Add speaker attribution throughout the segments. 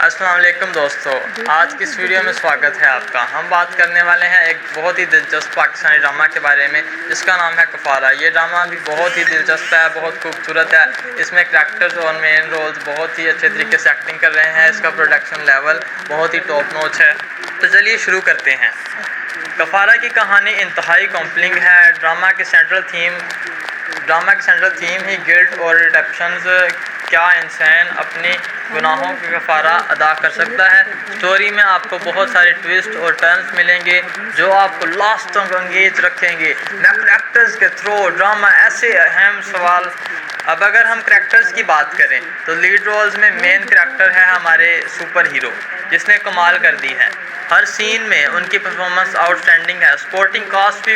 Speaker 1: السلام علیکم دوستو، آج کی اس ویڈیو میں سواگت ہے آپ کا۔ ہم بات کرنے والے ہیں ایک بہت ہی دلچسپ پاکستانی ڈرامہ کے بارے میں جس کا نام ہے کفارہ۔ یہ ڈرامہ بھی بہت ہی دلچسپ ہے، بہت خوبصورت ہے۔ اس میں کریکٹرز اور مین رولز بہت ہی اچھے طریقے سے ایکٹنگ کر رہے ہیں۔ اس کا پروڈکشن لیول بہت ہی ٹاپ نوچ ہے۔ تو چلیے شروع کرتے ہیں۔ کفارہ کی کہانی انتہائی کمپلنگ ہے۔ ڈرامہ کی سینٹرل تھیم ہی گلٹ اور ریڈیمپشنز۔ کیا انسان اپنی گناہوں کا کفارہ ادا کر سکتا ہے؟ سٹوری میں آپ کو بہت سارے ٹویسٹ اور ٹرنز ملیں گے جو آپ کو لاسٹ تک انگیج رکھیں گے۔ کریکٹرز کے تھرو ڈرامہ ایسے اہم سوال۔ اب اگر ہم کریکٹرز کی بات کریں تو لیڈ رولز میں مین کریکٹر ہے ہمارے سپر ہیرو، جس نے کمال کر دی ہے۔ ہر سین میں ان کی پرفارمنس آؤٹ اسٹینڈنگ ہے۔ سپورٹنگ کاسٹ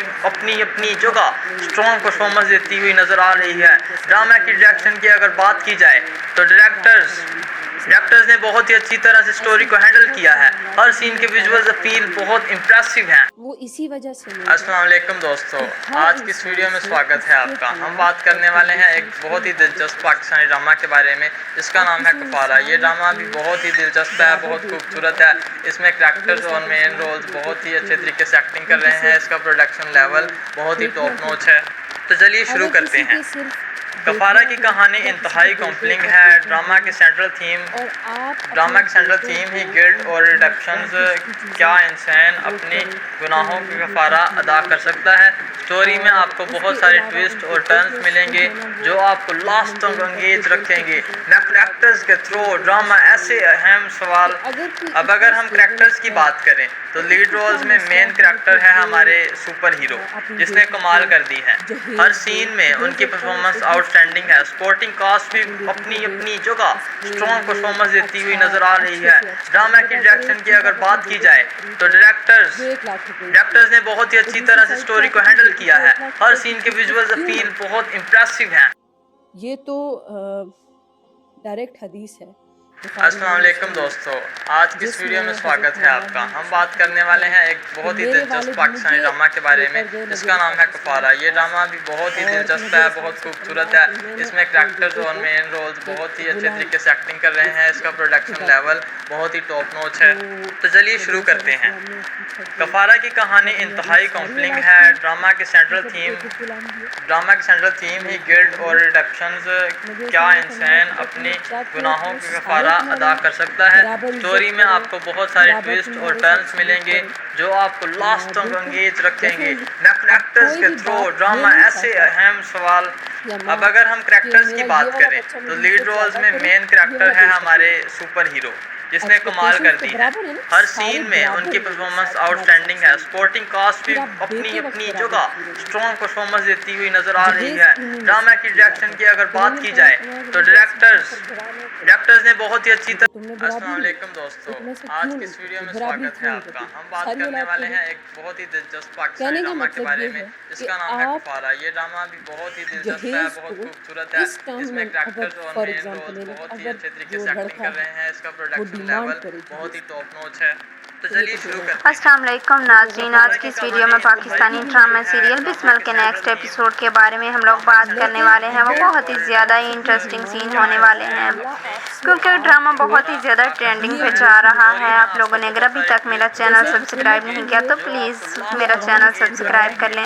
Speaker 1: بھی اپنی جگہ اسٹرانگ پرفارمنس دیتی ہوئی نظر آ رہی ہے۔ ڈرامہ کی ڈائریکشن کی اگر بات کی جائے تو ڈائریکٹرز نے بہت ہی اچھی طرح سے سٹوری کو ہینڈل کیا ہے۔ ہر سین کے ویژولز اپیل بہت امپریسو ہیں۔
Speaker 2: وہ اسی وجہ سے
Speaker 1: السلام علیکم دوستو، آج کی اس ویڈیو میں سواگت ہے آپ کا۔ ہم بات کرنے والے ہیں ایک بہت ہی دلچسپ پاکستانی ڈرامہ کے بارے میں جس کا نام ہے کفارہ۔ یہ ڈرامہ بھی بہت ہی دلچسپ ہے، بہت خوبصورت ہے۔ اس میں کریکٹرز اور مین رولز بہت ہی اچھے طریقے سے ایکٹنگ کر رہے ہیں۔ اس کا پروڈکشن لیول بہت ہی ٹاپ نوچ ہے۔ تو چلیے شروع کرتے ہیں۔ کفارہ کی کہانی انتہائی کمپلنگ ہے۔ ڈرامہ کی سینٹرل تھیم ہی گلٹ اور ریڈیمپشنز۔ کیا انسان اپنی گناہوں کا کفارہ ادا کر سکتا ہے؟ سٹوری میں آپ کو بہت سارے ٹویسٹ اور ٹرنز ملیں گے جو آپ کو لاسٹ تک انگیج رکھیں گے۔ کریکٹرز کے تھرو ڈرامہ ایسے اہم سوال۔ اب اگر ہم کریکٹرز کی بات کریں تو لیڈ رولز میں مین کریکٹر ہے ہمارے سپر ہیرو، جس نے کمال کر دی ہے۔ ہر سین میں ان کی پرفارمنس آؤٹ اسٹینڈنگ ہے۔ سپورٹنگ کاسٹ بھی اپنی جگہ اسٹرانگ پرفارمنس دیتی ہوئی نظر آ رہی ہے۔ ڈرامہ کی ڈائریکشن کی اگر بات کی جائے تو ڈائریکٹرز نے بہت ہی اچھی طرح سے سٹوری کو ہینڈل کیا ہے۔ ہر سین کے ویژولز اپیل بہت امپریسو ہیں۔
Speaker 2: یہ تو ڈائریکٹ حدیث ہے۔
Speaker 1: السلام علیکم دوستو، آج کی اس ویڈیو میں سواگت ہے آپ کا۔ ہم بات کرنے والے ہیں ایک بہت ہی دلچسپ پاکستانی ڈرامہ کے بارے میں جس کا نام ہے کفارہ۔ یہ ڈرامہ بھی بہت ہی دلچسپ ہے، بہت خوبصورت ہے۔ اس میں کریکٹرز اور مین رولز بہت ہی اچھے طریقے سے ایکٹنگ کر رہے ہیں۔ اس کا پروڈکشن لیول بہت ہی ٹاپ نوچ ہے۔ تو چلیے شروع کرتے ہیں۔ کفارہ کی کہانی انتہائی کمپلنگ ہے۔ ڈرامہ کی سینٹرل تھیم ہی گلٹ اور ریڈیمپشنز۔ کیا انسان اپنی گناہوں کا کفارہ ادا کر سکتا ہے؟ سٹوری میں آپ کو بہت سارے ٹویسٹ اور ٹرنز ملیں گے جو آپ کو لاسٹ تک انگیج رکھیں گے۔ کریکٹرز کے تھرو ڈرامہ ایسے اہم سوال۔ اب اگر ہم کریکٹرز کی بات کریں تو لیڈ رولز میں مین کریکٹر ہے ہمارے سپر ہیرو، جس نے کمال کر دی ہے۔ ہر سین میں ان کی پرفارمنس آؤٹ اسٹینڈنگ ہے۔ سپورٹنگ کاسٹ بھی اپنی جگہ اسٹرانگ پرفارمنس دیتی ہوئی نظر آ رہی ہے۔ ڈرامہ کی ڈائریکشن کی اگر بات کی جائے تو ڈائریکٹرز نے بہت ہی اچھی طرح۔ السلام علیکم دوستو، آج کی اس ویڈیو میں سواگت ہے آپ کا۔ ہم بات کرنے والے ہیں ایک بہت ہی دلچسپ پاکستانی ڈرامہ کے بارے میں جس کا نام ہے کفارہ۔ یہ ڈرامہ بھی بہت ہی دلچسپ ہے، بہت خوبصورت ہے۔ اس میں کریکٹرز اور مین رولز بہت ہی اچھے طریقے سے ایکٹنگ کر رہے ہیں۔ اس کا پروڈکشن لیول بہت ہی ٹاپ نوچ ہے۔ تو چلیے شروع کرتے ہیں۔
Speaker 3: السلام علیکم ناظرین، آج کی اس ویڈیو میں پاکستانی ڈرامہ سیریل بسمل کے نیکسٹ ایپیسوڈ کے بارے میں ہم لوگ بات کرنے والے ہیں۔ وہ بہت ہی زیادہ ہی انٹرسٹنگ سین ہونے والے ہیں کیونکہ ڈرامہ بہت ہی زیادہ ٹرینڈنگ پہ جا رہا ہے۔ آپ لوگوں نے اگر ابھی تک میرا چینل سبسکرائب نہیں کیا تو پلیز میرا چینل سبسکرائب کر لیں۔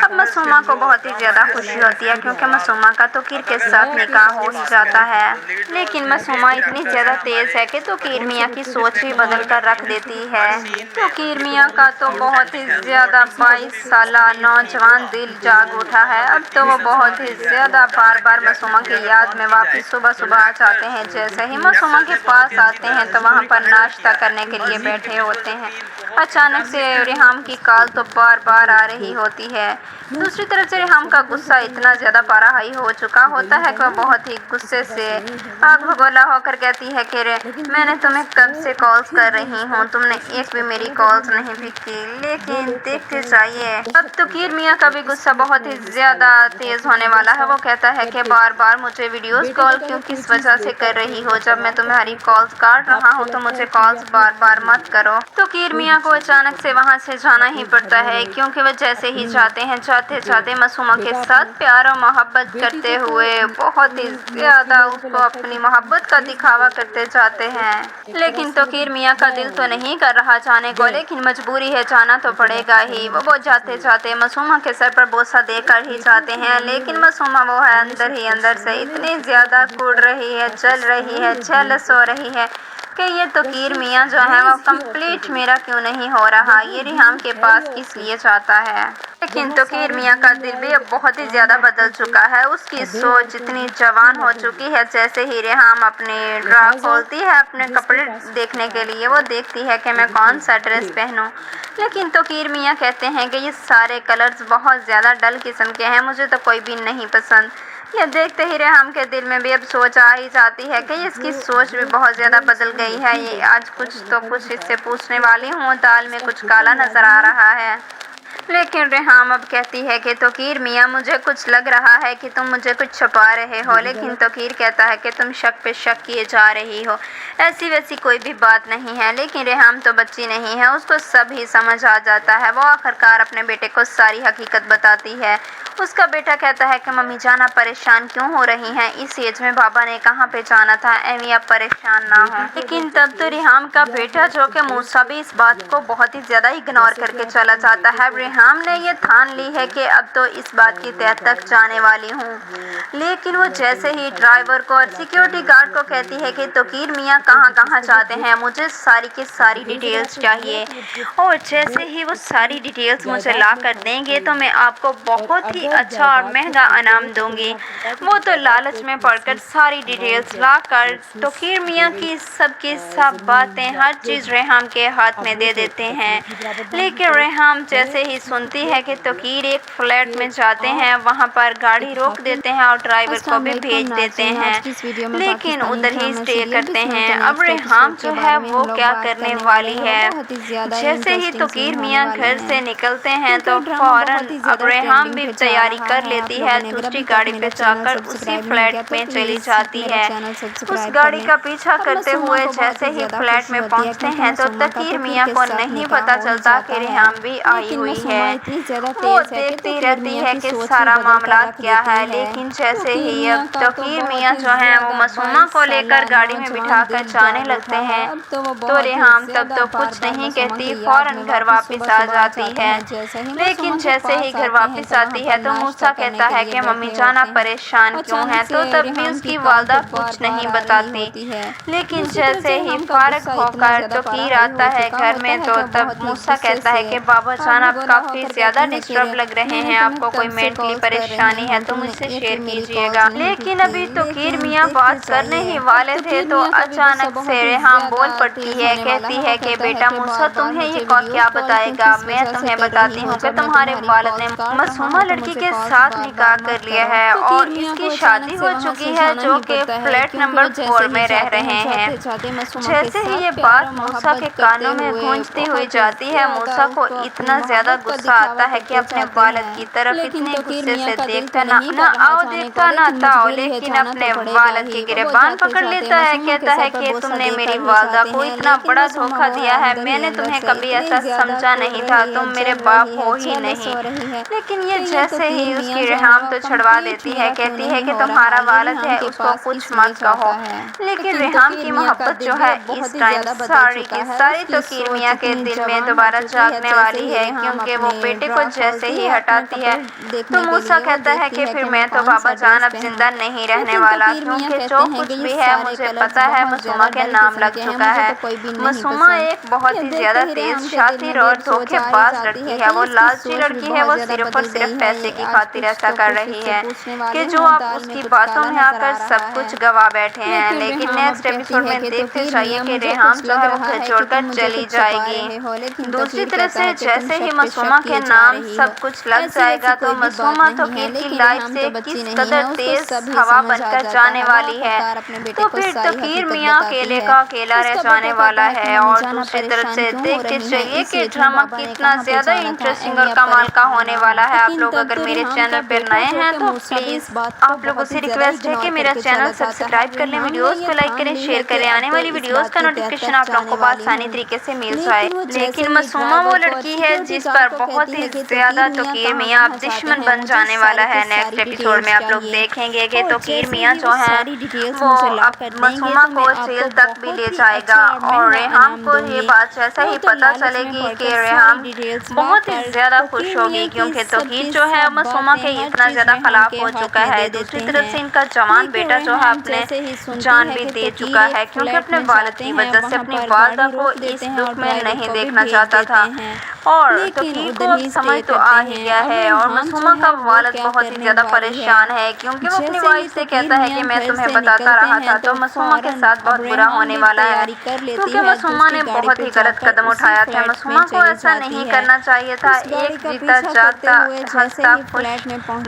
Speaker 3: اب معصومہ کو بہت ہی زیادہ خوشی ہوتی ہے کیونکہ معصومہ کا توقیر کے ساتھ نکاح ہو جاتا ہے، لیکن معصومہ اتنی زیادہ تیز ہے کہ توقیر میاں کی سوچ بھی بدل کر رکھ دیتی ہے۔ توقیر میاں کا تو بہت ہی زیادہ 22 سالہ نوجوان دل جاگ اٹھا ہے۔ اب تو وہ بہت ہی زیادہ بار بار معصومہ کی یاد میں واپس صبح آ جاتے ہیں۔ جیسے ہی معصومہ کے پاس آتے ہیں تو وہاں پر ناشتہ کرنے کے لیے بیٹھے ہوتے ہیں۔ اچانک سے ریحام کی کال تو بار آ رہی ہوتی ہے۔ دوسری طرف سے ریحام کا غصہ اتنا زیادہ پارا ہائی ہو چکا ہوتا ہے کہ وہ بہت ہی غصے سے آگ بگولا ہو کر کہتی ہے کہ میں نے تمہیں کب سے کالز کر رہی ہوں، تم نے एक भी मेरी कॉल्स नहीं पिक की, लेकिन देखते जाइए। अब तकीर मियाँ का भी गुस्सा बहुत ही ज़्यादा तेज़ होने वाला है। वो कहता है कि बार बार मुझे वीडियोस कॉल क्यों किस वजह से कर रही हो? जब मैं तुम्हारी कॉल्स काट रहा हूँ तो मुझे कॉल्स बार बार मत करो। तकीर मियाँ को अचानक से वहाँ से जाना ही पड़ता है, क्योंकि वो जैसे ही जाते हैं जाते जाते मासूमा के साथ प्यार और मोहब्बत करते हुए बहुत ही ज़्यादा उसको अपनी मोहब्बत का दिखावा करते जाते हैं। लेकिन तकीर मियाँ का दिल तो नहीं कर रहा जाने को, लेकिन मजबूरी है, जाना तो पड़ेगा ही। वो जाते जाते मासूमा के सर पर बोसा देकर ही जाते हैं, लेकिन मासूमा वो है अंदर ही अंदर से इतनी ज़्यादा कूद रही है, जल रही है, जेलस हो रही है कि ये तकीर मियाँ जो है वो कंप्लीट मेरा क्यों नहीं हो रहा, ये रिहाम के पास किस लिए जाता है। लेकिन तकीर मियाँ का दिल भी अब बहुत ही ज़्यादा बदल चुका है, उसकी सोच इतनी जवान हो चुकी है। जैसे ही रिहाम अपने ड्रा खोलती है अपने कपड़े देखने के लिए, वो देखती है कि मैं कौन सा ड्रेस पहनूं, लेकिन तकीर मियाँ कहते हैं कि ये सारे कलर्स बहुत ज़्यादा डल किस्म के हैं, मुझे तो कोई भी नहीं पसंद। ये देखते ही रिहाम के दिल में भी अब सोच आ ही जाती है कि इसकी सोच भी बहुत ज़्यादा बदल गई है। ये आज कुछ इससे पूछने वाली हूँ, दाल में कुछ काला नज़र आ रहा है। लेकिन रिहाम अब कहती है कि तकीर मियाँ मुझे कुछ लग रहा है कि तुम मुझे कुछ छुपा रहे हो, लेकिन तकीर कहता है कि तुम शक पे शक किए जा रही हो, ऐसी वैसी कोई भी बात नहीं है। लेकिन रिहाम तो बच्ची नहीं है, उसको सब ही समझ आ जाता है। वो आखिरकार अपने बेटे को सारी हकीकत बताती है। उसका बेटा कहता है कि मम्मी जाना परेशान क्यों हो रही हैं, इस एज में बाबा ने कहाँ पे जाना था, एमी आप परेशान ना हो। लेकिन तब तो रिहाम का बेटा जो कि मूसा भी इस बात को बहुत ही ज़्यादा इग्नोर करके चला जाता है। रिहाम ने ये ठान ली है कि अब तो इस बात की तह तक जाने वाली हूँ, लेकिन वो जैसे ही ड्राइवर को और सिक्योरिटी गार्ड को कहती है कि तकीर मियाँ कहाँ कहाँ जाते हैं, मुझे सारी की सारी डिटेल्स चाहिए, और जैसे ही वो सारी डिटेल्स मुझे ला कर देंगे तो मैं आपको बहुत ही अच्छा और महंगा इनाम दूंगी। वो तो लालच में पड़कर सारी डिटेल्स ला कर तकीर मियाँ की सब बातें हर चीज़ रेहाम के हाथ में दे देते हैं। लेकिन रेहाम जैसे ही सुनती है कि तकीर एक फ्लैट में जाते हैं, वहाँ पर गाड़ी रोक देते हैं और ड्राइवर को भी भेज देते हैं, लेकिन उधर ही स्टे करते हैं। अब रेहाम जो है वो क्या करने वाली है, जैसे ही तकीर मियाँ घर से निकलते हैं तो फौरन अब रेहाम भी तैयारी कर लेती है, दूसरी गाड़ी पे जाकर उसी फ्लैट में चली जाती है। उस गाड़ी का पीछा करते हुए जैसे ही फ्लैट में पहुंचते हैं तो तकीर मियाँ को नहीं पता चलता कि रेहाम भी आई हुई है। वो देखती रहती है कि सारा मामला क्या है, लेकिन जैसे ही अब तकीर मियाँ जो है वो मासूमा को लेकर गाड़ी में बिठा कर जाने लगते हैं तो रेहाम तब तो कुछ नहीं कहती, फौरन घर वापस आ जाती है। लेकिन जैसे ही घर वापस आती है तो मूसा कहता है कि मम्मी जाना परेशान क्यों है, तो तब भी उसकी वालदा कुछ नहीं बताती। लेकिन जैसे ही फारग होकर तकीर आता है घर में तो तब मूसा कहता है कि बाबा जान आप काफ़ी ज़्यादा डिस्टर्ब लग रहे हैं, आपको कोई मेंटली परेशानी है तो मुझसे शेयर कीजिएगा। लेकिन अभी तकीर मियाँ बात करने ही वाले थे तो अचानक से रेहाम बोल पड़ती है, कहती है कि बेटा मूसा तुम्हें ये क्या बताएगा, मैं तुम्हें बताती हूँ कि तुम्हारे वालिद ने मासूमा लड़की के साथ निकाह कर लिया है और इसकी शादी हो चुकी है, जो कि फ्लैट नंबर 4 में रह रहे हैं। जैसे ही ये बात मूसा के कानों में गूंजती हुई जाती है, मूसा को इतना ज़्यादा गुस्सा आता है कि अपने वालिद की तरफ इतने गुस्से से देखता ना आओ देखता ना ताओ, लेकिन अपने वालिद की गिरबान पकड़ लेता है, कहता है कि तुमने मेरी वालदा को इतना बड़ा धोखा दिया है, मैंने तुम्हें कभी ऐसा समझा नहीं था, तुम मेरे बाप हो ही नहीं। लेकिन ये जैसे ही उसकी रेहाम तो छुड़वा देती है, कहती है कि तुम्हारा वालिद है उसको कुछ मत कहो। लेकिन रेहाम की मोहब्बत जो है इस टाइम सारी की सारी तकीर मियाँ के दिल में दोबारा जागने वाली है, क्योंकि वो बेटे को जैसे ही हटाती है तो मूसा कहता है कि फिर मैं तो बाबा जान अब जिंदा नहीं रहने वाला, क्योंकि जो कुछ भी है मुझे पता है मासूमा के नाम लग चुका है। मासूमा एक बहुत ही ज़्यादा तेज शातिर और धोखेबाज लड़की है, वो लालची लड़की है, वो सिर्फ और सिर्फ पैसे की खातिर ऐसा कर रही है कि जो आप उसकी बातों में आकर सब कुछ गवा बैठे हैं। लेकिन नेक्स्ट एपिसोड में देखते जाइए कि रेहाम जो है वो घर छोड़कर चली जाएगी। दूसरी तरफ से जैसे ही मासूमा के नाम सब कुछ लग जाएगा तो मासूमा तौकीर की लाइफ से किस कदर तेज हवा बनकर जाने वाली है, तो फिर तौकीर मियाँ अकेले का अकेला रह जाने वाला है। और दूसरी तरफ से देखते चलिए कि ड्रामा कितना ज्यादा इंटरेस्टिंग और कमाल का होने वाला है। आप लोग अगर मेरे चैनल पर नए हैं तो प्लीज आप लोगों से रिक्वेस्ट है कि मेरा चैनल सब्सक्राइब कर लें, वीडियोस को लाइक करें, शेयर करें, आने वाली वीडियोस का नोटिफिकेशन आप लोगों को आसानी तरीके से मिल जाए। लेकिन मासूमा वो लड़की है जिस पर बहुत ही ज्यादा तौकीर मियाँ अब दुश्मन बन जाने वाला है। नेक्स्ट एपिसोड में आप लोग देखेंगे कि तौकीर मियाँ जो है वो अब मासूमा को जेल तक भी ले जाएगा। और रेहाम को ये बात जैसा ही पता चलेगी कि रेहाम बहुत ही ज्यादा खुश होगी, क्योंकि तौकीर जो है मासूमा के इतना ज्यादा खिलाफ हो चुका है। दूसरी तरफ से इनका जवान बेटा जो है अपने जान भी दे चुका है, क्योंकि अपने वालिद की वजह से अपनी वालदा को इस दुख में नहीं देखना चाहता था। और तौकीर को अब समझ तो आ ही गया है। और मासूमा का वालिद बहुत ही ज्यादा परेशान है, क्योंकि वो अपनी वाइफ से कहता है कि मैं तुम्हें बताता रहा था तो मासूमा के साथ बहुत बुरा होने वाला है, क्योंकि मासूमा ने बहुत ही गलत कदम उठाया था। मासूमा को ऐसा नहीं करना चाहिए था। एक जीता जागता हंसता खुश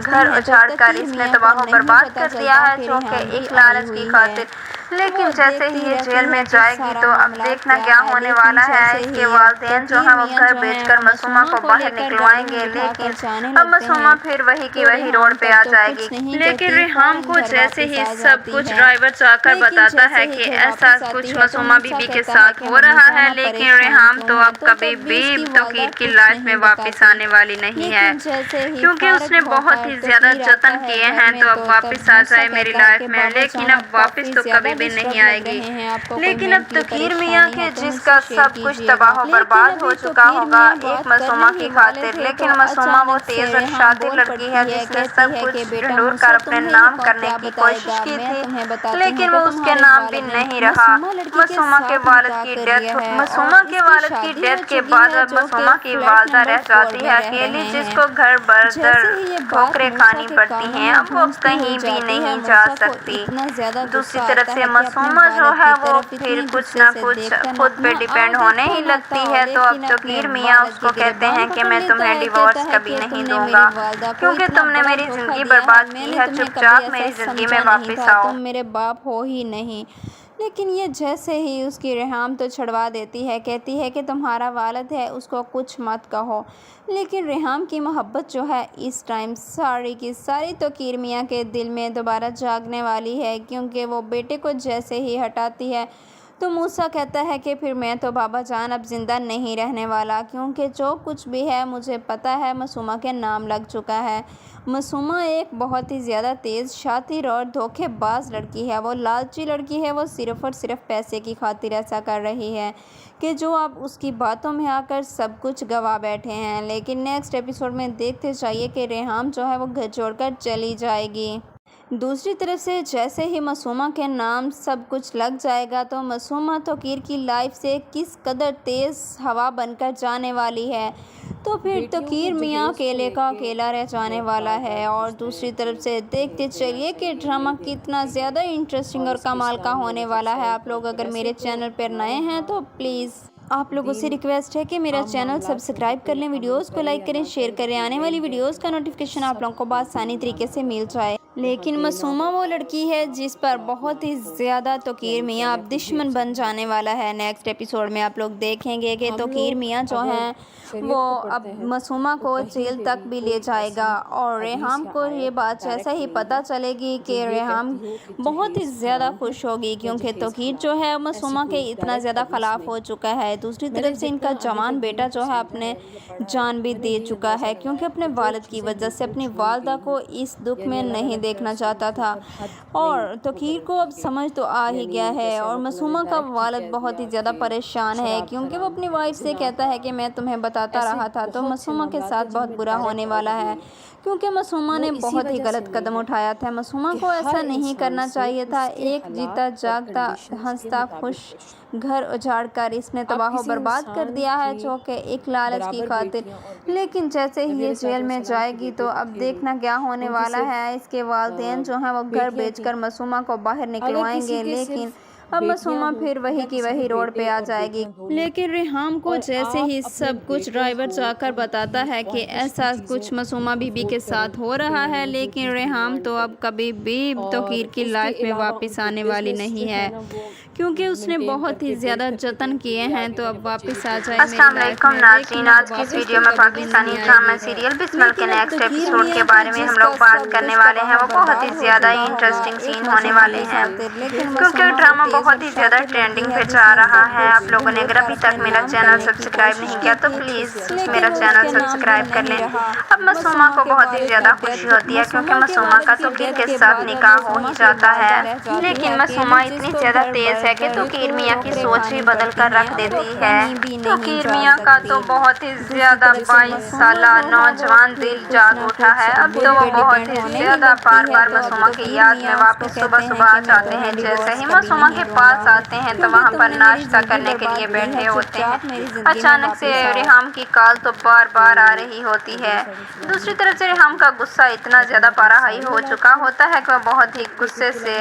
Speaker 3: घर उजाड़ कर इसने तबाह बर्बाद कर दिया है, जो कि एक लालच की खातिर। लेकिन जैसे ही ये जेल में जाएगी तो अब देखना क्या होने वाला है। इसके वालिदैन जो है वो घर बेचकर मासूमा को बाहर निकलवाएंगे, लेकिन अब मासूमा फिर वही की वही रोड पे आ जाएगी। लेकिन रेहाम को जैसे ही सब कुछ ड्राइवर जाकर बताता है कि ऐसा कुछ मासूमा बीबी के साथ हो रहा है, लेकिन रेहाम तो अब कभी भी तौकीर की लाइफ में वापस आने वाली नहीं है, क्योंकि उसने बहुत ही ज्यादा जतन किए हैं तो अब वापस आ जाए मेरी लाइफ में, लेकिन अब वापस तो कभी भी नहीं आएगी। लेकिन अब तौकीर मियाँ के जिसका सब कुछ तबाह बर्बाद हो चुका होगा एक मासूमा की खातिर। लेकिन मासूमा वो तेज और शातिर लड़की है जिसने सब कुछ ढूंढ कर अपने नाम करने की कोशिश की थी, लेकिन वो उसके नाम भी नहीं रहा। मासूमा के वालिद की डेथ के बाद अब मासूमा की वालदा रह जाती है अकेली, जिसको घर भर ठोकरें खानी पड़ती हैं। अब वो कहीं भी नहीं जा सकती। दूसरी तरफ से मासूमा जो है वो फिर कुछ ना कुछ खुद पे डिपेंड होने ही लगती है। तो अब तौकीर मियाँ उसको कहते हैं कि मैं तुम्हें डिवोर्स कभी नहीं दूंगा, क्योंकि तुमने मेरी जिंदगी बर्बाद की है, चुपचाप मेरी जिंदगी में वापस आओ।
Speaker 4: तुम मेरे बाप हो ही नहीं। लेकिन ये जैसे ही उसकी रेहाम तो छुड़वा देती है, कहती है कि तुम्हारा वालिद है उसको कुछ मत कहो। लेकिन रेहाम की मोहब्बत जो है इस टाइम सारी की सारी तौकीर मियाँ के दिल में दोबारा जागने वाली है, क्योंकि वो बेटे को जैसे ही हटाती है तो मूसा कहता है कि फिर मैं तो बाबा जान अब ज़िंदा नहीं रहने वाला, क्योंकि जो कुछ भी है मुझे पता है मासूमा के नाम लग चुका है। मासूमा एक बहुत ही ज़्यादा तेज़ शातिर और धोखेबाज लड़की है, वो लालची लड़की है, वो सिर्फ़ और सिर्फ पैसे की खातिर ऐसा कर रही है कि जो आप उसकी बातों में आकर सब कुछ गवा बैठे हैं। लेकिन नेक्स्ट एपिसोड में देखते जाइए कि रेहाम जो है वो घर छोड़कर चली जाएगी। दूसरी तरफ से जैसे ही मासूमा के नाम सब कुछ लग जाएगा तो मासूमा तौकीर की लाइफ से किस कदर तेज़ हवा बनकर जाने वाली है, तो फिर तौकीर मियाँ अकेले का अकेला रह जाने वाला है। और दूसरी तरफ से देखते चलिए कि ड्रामा कितना ज़्यादा इंटरेस्टिंग और कमाल का होने वाला है। आप लोग अगर मेरे चैनल पर नए हैं तो प्लीज़ आप लोगों से रिक्वेस्ट है कि मेरा चैनल सब्सक्राइब कर लें, वीडियोस को लाइक करें, शेयर करें, आने वाली वीडियोस का नोटिफिकेशन आप लोगों को आसानी तरीके से मिल जाए। लेकिन मासूमा वो लड़की है जिस पर बहुत ही ज़्यादा तौकीर मियाँ अब दुश्मन बन जाने वाला है। नेक्स्ट एपिसोड में आप लोग देखेंगे कि तौकीर मियाँ जो हैं वो अब मासूमा को जेल तक भी ले जाएगा। और रेहाम को ये बात जैसा ही पता चलेगी कि रेहाम बहुत ही ज़्यादा खुश होगी, क्योंकि तौकीर जो है मासूमा के इतना ज़्यादा खिलाफ हो चुका है। दूसरी तरफ से इनका जवान बेटा जो है अपने जान भी दे चुका है, क्योंकि अपने वालिद की वजह से अपनी वालदा को इस दुख में नहीं دیکھنا چاہتا تھا اور توقیر کو اب سمجھ تو آ ہی گیا ہے اور معصومہ کا والد بہت ہی زیادہ پریشان ہے کیونکہ وہ اپنی وائف سے کہتا ہے کہ میں تمہیں بتاتا رہا تھا تو معصومہ کے ساتھ بہت برا ہونے والا ہے کیونکہ معصومہ نے بہت ہی غلط قدم اٹھایا تھا۔ معصومہ کو ایسا نہیں کرنا چاہیے تھا، ایک جیتا جاگتا ہنستا خوش گھر اجاڑ کر اس نے تباہ و برباد کر دیا ہے جو کہ ایک لالچ کی خاطر۔ لیکن جیسے ہی یہ جیل میں جائے گی تو اب دیکھنا کیا ہونے والا ہے۔ اس کے والدین جو ہیں وہ گھر بیچ کر معصومہ کو باہر نکلوائیں گے لیکن اب معصومہ پھر وہی کی وہی روڈ پہ آ جائے گی۔ لیکن ریحام کو جیسے ہی سب کچھ ڈرائیور جا کر بتاتا ہے کہ ایسا کچھ معصومہ بی بی کے ساتھ ہو رہا ہے لیکن ریحام تو اب کبھی بھی توقیر کی لائف میں واپس آنے والی نہیں ہے کیونکہ اس نے بہت ہی زیادہ جتن کیے ہیں تو اب واپس آ جائے۔
Speaker 3: السلام علیکم ناظرین، آج کی اس ویڈیو میں پاکستانی ڈرامہ سیریل بسمل کے نیکسٹ ایپیسوڈ کے بارے میں ہم لوگ بات کرنے والے ہیں۔ وہ بہت ہی زیادہ انٹرسٹنگ سین ہونے والے ہیں کیونکہ ڈرامہ بہت ہی زیادہ ٹرینڈنگ پہ جا رہا ہے۔ آپ لوگوں نے اگر ابھی تک میرا چینل سبسکرائب نہیں کیا تو پلیز میرا چینل سبسکرائب کر لیں۔ اب معصومہ کو بہت ہی زیادہ خوشی ہوتی ہے کیونکہ معصومہ کا توقیر کے ساتھ نکاح ہو ہی جاتا ہے، لیکن معصومہ اتنی زیادہ تیز ہے کہ توقیر میاں کی سوچ ہی بدل کر رکھ دیتی ہے۔ توقیر میاں کا تو بہت ہی زیادہ 22 سالہ نوجوان دل جاگ اٹھا ہے۔ اب تو وہ بہت ہی زیادہ بار بار معصومہ کی یاد میں واپس صبح صبح جاتے ہیں۔ جیسے ہی معصومہ کے پاس آتے ہیں تو وہاں پر ناشتہ کرنے کے لیے بیٹھے ہوتے ہیں۔ اچانک سے ریحام کی کال تو بار بار آ رہی ہوتی ہے۔ دوسری طرف سے ریحام کا غصہ اتنا زیادہ پارا ہائی ہو چکا ہوتا ہے کہ وہ بہت ہی غصے سے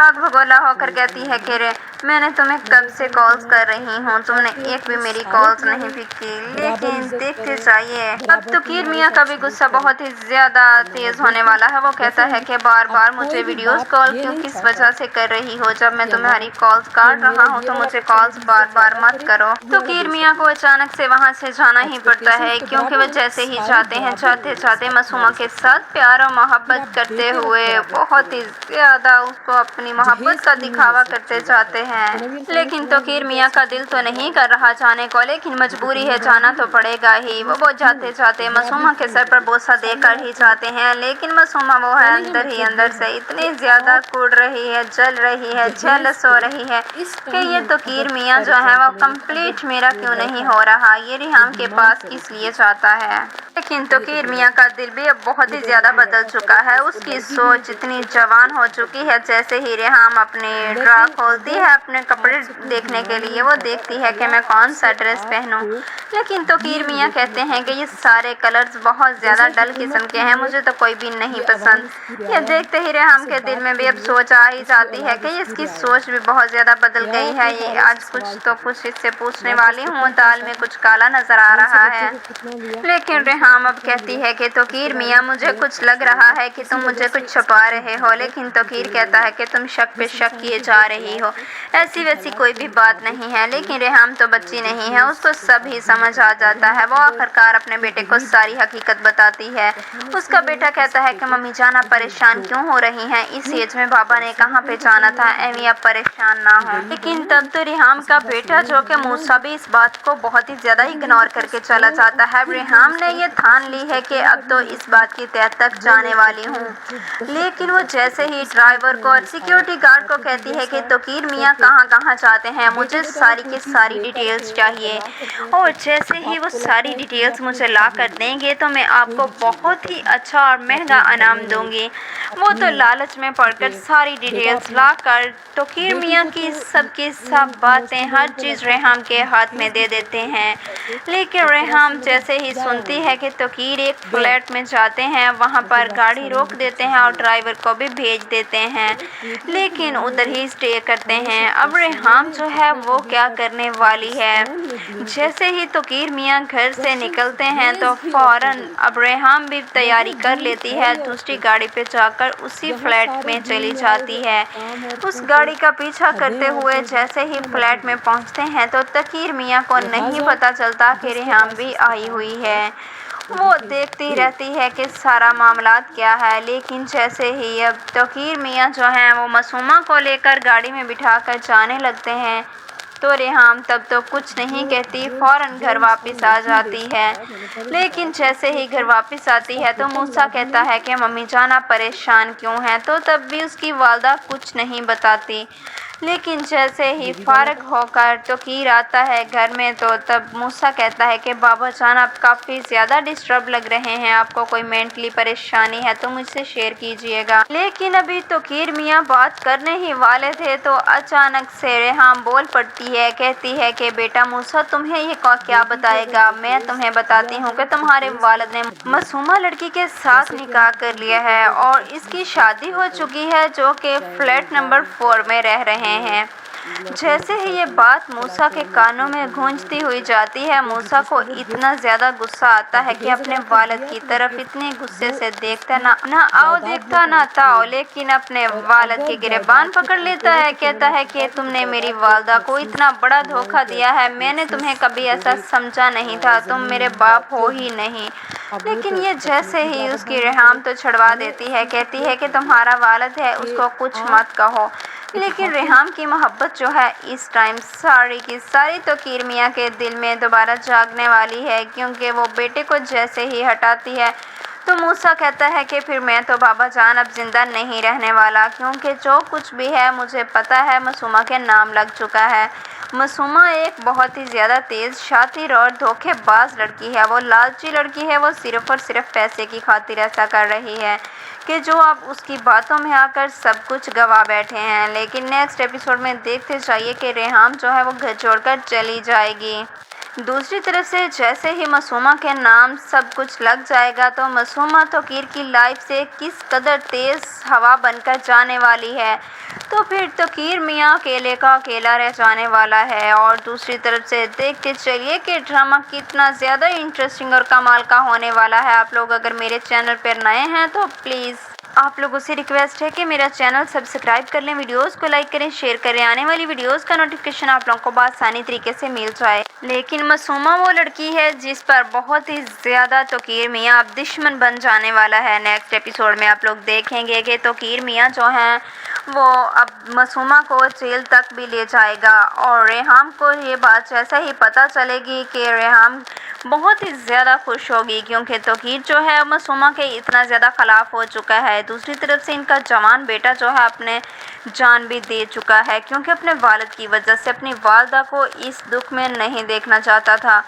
Speaker 3: آگ بگولا ہو کر کہتی ہے کہ میں نے تمہیں کب سے کالز کر رہی ہوں، تم نے ایک بھی میری کالز نہیں پک کی، لیکن دیکھتے جائیے اب توقیر میاں کا بھی غصہ بہت ہی زیادہ تیز ہونے والا ہے۔ وہ کہتا ہے کہ بار بار مجھے ویڈیوز کال کیوں کس وجہ سے کر رہی ہو، جب میں تمہاری کالز کاٹ رہا ہوں تو مجھے کالز بار بار مت کرو۔ توقیر میاں کو اچانک سے وہاں سے جانا ہی پڑتا ہے کیونکہ وہ جیسے ہی جاتے ہیں جاتے جاتے معصومہ کے ساتھ پیار و محبت کرتے ہوئے بہت ہی زیادہ اس کو اپنی محبت کا دکھاوا کرتے جاتے ہیں، لیکن توقیر میاں کا دل تو نہیں کر رہا جانے کو، لیکن مجبوری ہے، جانا تو پڑے گا ہی۔ وہ جاتے جاتے معصومہ کے سر پر بوسہ دے کر ہی جاتے ہیں، لیکن معصومہ وہ ہے اندر ہی اندر سے اتنی زیادہ کوڑ رہی ہے، جل رہی ہے، جیلس ہو رہی ہے کہ یہ توقیر میاں جو ہے وہ کمپلیٹ میرا کیوں نہیں ہو رہا، یہ ریحام کے پاس کس لیے جاتا ہے۔ لیکن توقیر میاں کا دل بھی اب بہت ہی زیادہ بدل چکا ہے، اس کی سوچ اتنی جوان ہو چکی ہے۔ جیسے ہی ریحام اپنی ڈرا کھولتی ہے اپنے کپڑے دیکھنے کے لیے، وہ دیکھتی ہے کہ میں کون سا ڈریس پہنوں، لیکن توقیر میاں کہتے ہیں کہ یہ سارے کلرز بہت زیادہ ڈل قسم کے ہیں، مجھے تو کوئی بھی نہیں پسند۔ یہ دیکھتے ہی ریحام کے دل میں بھی اب سوچ آ ہی جاتی ہے کہ اس کی سوچ بھی بہت زیادہ بدل گئی ہے۔ یہ آج کچھ اس سے پوچھنے والی ہوں، دال میں کچھ کالا نظر آ رہا ہے، لیکن ریحام اب کہتی ہے کہ توقیر میاں مجھے کچھ لگ رہا ہے کہ تم مجھے کچھ چھپا رہے ہو، لیکن توقیر کہتا ہے کہ تم شک پہ شک کیے جا رہی ہو، ایسی ویسی کوئی بھی بات نہیں ہے۔ لیکن ریحام تو بچی نہیں ہے، اس کو سب ہی سمجھ آ جاتا ہے۔ وہ آخرکار اپنے بیٹے کو ساری حقیقت بتاتی ہے۔ اس کا بیٹا کہتا ہے کہ ممی جان آپ پریشان کیوں ہو رہی ہیں، اس ایج میں بابا نے کہاں پہ جانا تھا، ایویں آپ پریشان نہ ہوں۔ لیکن تب تو ریحام کا بیٹا جو کہ موسیٰ بھی اس بات کو بہت ہی زیادہ اگنور کر کے چلا جاتا ہے۔ ریحام نے یہ ٹھان لی ہے کہ اب تو اس بات کی تہہ تک جانے والی ہوں، لیکن وہ جیسے ہی ڈرائیور کو اور سیکیورٹی گارڈ کو کہتی ہے کہ توقیر میاں کہاں کہاں جاتے ہیں، مجھے ساری کی ساری ڈیٹیلز چاہیے، اور جیسے ہی وہ ساری ڈیٹیلز مجھے لا کر دیں گے تو میں آپ کو بہت ہی اچھا اور مہنگا انعام دوں گی۔ وہ تو لالچ میں پڑ کر ساری ڈیٹیلز لا کر توقیر میاں کی سب باتیں ہر چیز ریحام کے ہاتھ میں دے دیتے ہیں، لیکن ریحام جیسے ہی سنتی ہے کہ توقیر ایک فلیٹ میں جاتے ہیں، وہاں پر گاڑی روک دیتے ہیں اور ڈرائیور کو بھی بھیج دیتے ہیں، لیکن ادھر ہی اسٹے کرتے ہیں۔ اب ریحام جو ہے وہ کیا کرنے والی ہے، جیسے ہی توقیر میاں گھر سے نکلتے ہیں تو فوراً اب ریحام بھی تیاری کر لیتی ہے، دوسری گاڑی پہ جا کر اسی فلیٹ میں چلی جاتی ہے۔ اس گاڑی کا پیچھا کرتے ہوئے جیسے ہی فلیٹ میں پہنچتے ہیں تو توقیر میاں کو نہیں پتہ چلتا کہ ریحام بھی آئی ہوئی ہے۔ وہ دیکھتی رہتی ہے کہ سارا معاملات کیا ہے، لیکن جیسے ہی اب توقیر میاں جو ہیں وہ معصومہ کو لے کر گاڑی میں بٹھا کر جانے لگتے ہیں تو ریحام تب تو کچھ نہیں کہتی، فوراً گھر واپس آ جاتی ہے۔ لیکن جیسے ہی گھر واپس آتی ہے تو موسیٰ کہتا ہے کہ ممی جان آپ پریشان کیوں ہیں، تو تب بھی اس کی والدہ کچھ نہیں بتاتی۔ لیکن جیسے ہی فارغ ہو کر توقیر آتا ہے گھر میں تو تب موسیٰ کہتا ہے کہ بابا جان آپ کافی زیادہ ڈسٹرب لگ رہے ہیں، آپ کو کوئی مینٹلی پریشانی ہے تو مجھ سے شیئر کیجیے گا۔ لیکن ابھی توقیر میاں بات کرنے ہی والے تھے تو اچانک سے ریحام بول پڑتی ہے، کہتی ہے کہ بیٹا موسیٰ تمہیں یہ کیا بتائے گا، میں تمہیں بتاتی ہوں کہ تمہارے والد نے معصومہ لڑکی کے ساتھ نکاح کر لیا ہے اور اس کی شادی ہو چکی ہے، جو کہ فلیٹ نمبر 4 میں رہ رہے ہیں۔ جیسے ہی یہ بات موسیٰ کے کانوں میں گونجتی ہوئی جاتی ہے، موسیٰ کو اتنا زیادہ غصہ آتا ہے کہ اپنے والد کی طرف اتنے غصے سے دیکھتا نہ تاؤ، لیکن اپنے والد کے گریبان پکڑ لیتا ہے، کہتا ہے کہ تم نے میری والدہ کو اتنا بڑا دھوکہ دیا ہے، میں نے تمہیں کبھی ایسا سمجھا نہیں تھا، تم میرے باپ ہو ہی نہیں۔ لیکن یہ جیسے ہی اس کی ریحام تو چھڑوا دیتی ہے، کہتی ہے کہ تمہارا والد ہے، اس کو کچھ مت کہو۔ لیکن ریحام کی محبت جو ہے اس ٹائم ساری کی ساری توقیر میاں کے دل میں دوبارہ جاگنے والی ہے، کیونکہ وہ بیٹے کو جیسے ہی ہٹاتی ہے تو موسیٰ کہتا ہے کہ پھر میں تو بابا جان اب زندہ نہیں رہنے والا، کیونکہ جو کچھ بھی ہے مجھے پتہ ہے معصومہ کے نام لگ چکا ہے۔ معصومہ ایک بہت ہی زیادہ تیز، شاطر اور دھوکے باز لڑکی ہے، وہ لالچی لڑکی ہے، وہ صرف اور صرف پیسے کی خاطر ایسا کر رہی ہے کہ جو اب اس کی باتوں میں آ کر سب کچھ گوا بیٹھے ہیں۔ لیکن نیکسٹ ایپیسوڈ میں دیکھتے جائیے کہ ریحام جو ہے وہ گھر چھوڑ کر چلی جائے گی۔ دوسری طرف سے جیسے ہی معصومہ کے نام سب کچھ لگ جائے گا تو معصومہ توقیر کی لائف سے کس قدر تیز ہوا بن کر جانے والی ہے، تو پھر توقیر میاں اکیلے کا اکیلا رہ جانے والا ہے۔ اور دوسری طرف سے دیکھتے چلیے کہ ڈرامہ کتنا زیادہ انٹرسٹنگ اور کمال کا ہونے والا ہے۔ آپ لوگ اگر میرے چینل پر نئے ہیں تو پلیز آپ لوگوں سے ریکویسٹ ہے کہ میرا چینل سبسکرائب کر لیں، ویڈیوز کو لائک کریں، شیئر کریں، آنے والی ویڈیوز کا نوٹیفیکیشن آپ لوگوں کو بآسانی طریقے سے مل جائے۔ لیکن معصومہ وہ لڑکی ہے جس پر بہت ہی زیادہ توقیر میاں اب دشمن بن جانے والا ہے۔ نیکسٹ ایپیسوڈ میں آپ لوگ دیکھیں گے کہ توقیر میاں جو ہیں وہ اب معصومہ کو جیل تک بھی لے جائے گا، اور ریحام کو یہ بات جیسا ہی پتہ چلے گی کہ ریحام بہت ہی زیادہ خوش ہوگی، کیونکہ توقیر جو ہے معصومہ کے اتنا زیادہ خلاف ہو چکا ہے۔ دوسری طرف سے ان کا جوان بیٹا جو ہے اپنے جان بھی دے چکا ہے، کیونکہ اپنے والد کی وجہ سے اپنی والدہ کو اس دکھ میں نہیں دیکھنا چاہتا تھا،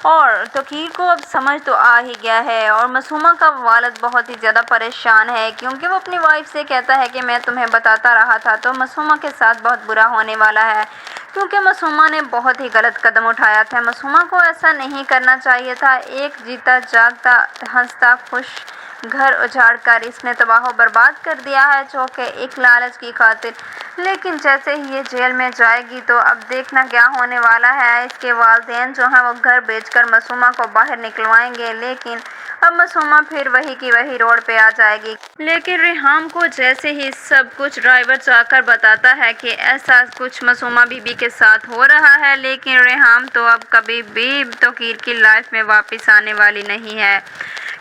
Speaker 3: اور توقیر کو اب سمجھ تو آ ہی گیا ہے۔ اور معصومہ کا والد بہت ہی زیادہ پریشان ہے، کیونکہ وہ اپنی وائف سے کہتا ہے کہ میں تمہیں بتاتا رہا تھا، تو معصومہ کے ساتھ بہت برا ہونے والا ہے، کیونکہ معصومہ نے بہت ہی غلط قدم اٹھایا تھا۔ معصومہ کو ایسا نہیں کرنا چاہیے تھا، ایک جیتا جاگتا ہنستا خوش گھر اجاڑ کر اس نے تباہ و برباد کر دیا ہے، جو کہ ایک لالچ کی خاطر۔ لیکن جیسے ہی یہ جیل میں جائے گی تو اب دیکھنا کیا ہونے والا ہے۔ اس کے والدین جو ہیں وہ گھر بیچ کر معصومہ کو باہر نکلوائیں گے، لیکن اب معصومہ پھر وہی کی وہی روڈ پہ آ جائے گی۔ لیکن ریحام کو جیسے ہی سب کچھ ڈرائیور جا کر بتاتا ہے کہ ایسا کچھ معصومہ بی بی کے ساتھ ہو رہا ہے، لیکن ریحام تو اب کبھی بھی توقیر کی لائف میں واپس آنے والی نہیں ہے،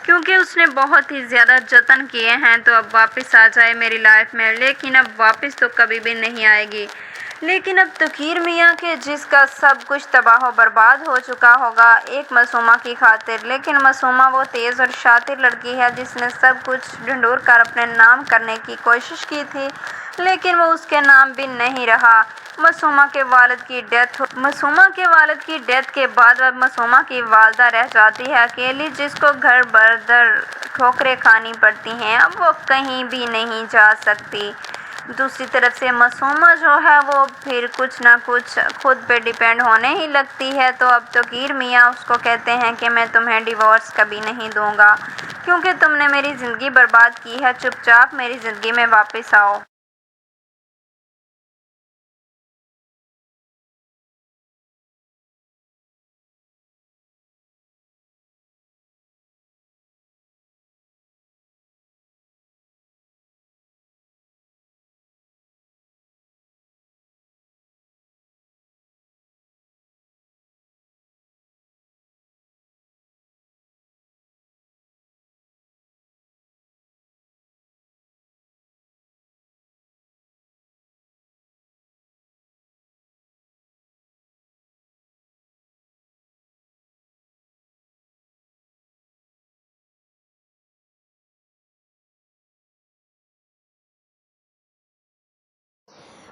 Speaker 3: کیونکہ اس نے بہت ہی زیادہ جتن کیے ہیں تو اب واپس آ جائے میری لائف میں، لیکن اب واپس تو کبھی بھی نہیں آئے گی۔ لیکن اب توقیر میاں کے جس کا سب کچھ تباہ و برباد ہو چکا ہوگا ایک معصومہ کی خاطر، لیکن معصومہ وہ تیز اور شاطر لڑکی ہے جس نے سب کچھ ڈھنڈور کر اپنے نام کرنے کی کوشش کی تھی، لیکن وہ اس کے نام بھی نہیں رہا۔ معصومہ کے والد کی ڈیتھ کے بعد اب معصومہ کی والدہ رہ جاتی ہے اکیلی، جس کو گھر بر در ٹھوکریں کھانی پڑتی ہیں، اب وہ کہیں بھی نہیں جا سکتی۔ دوسری طرف سے معصومہ جو ہے وہ پھر کچھ نہ کچھ خود پہ ڈیپینڈ ہونے ہی لگتی ہے، تو اب توقیر میاں اس کو کہتے ہیں کہ میں تمہیں ڈیورس کبھی نہیں دوں گا، کیونکہ تم نے میری زندگی برباد کی ہے، چپ چاپ میری زندگی میں واپس آؤ۔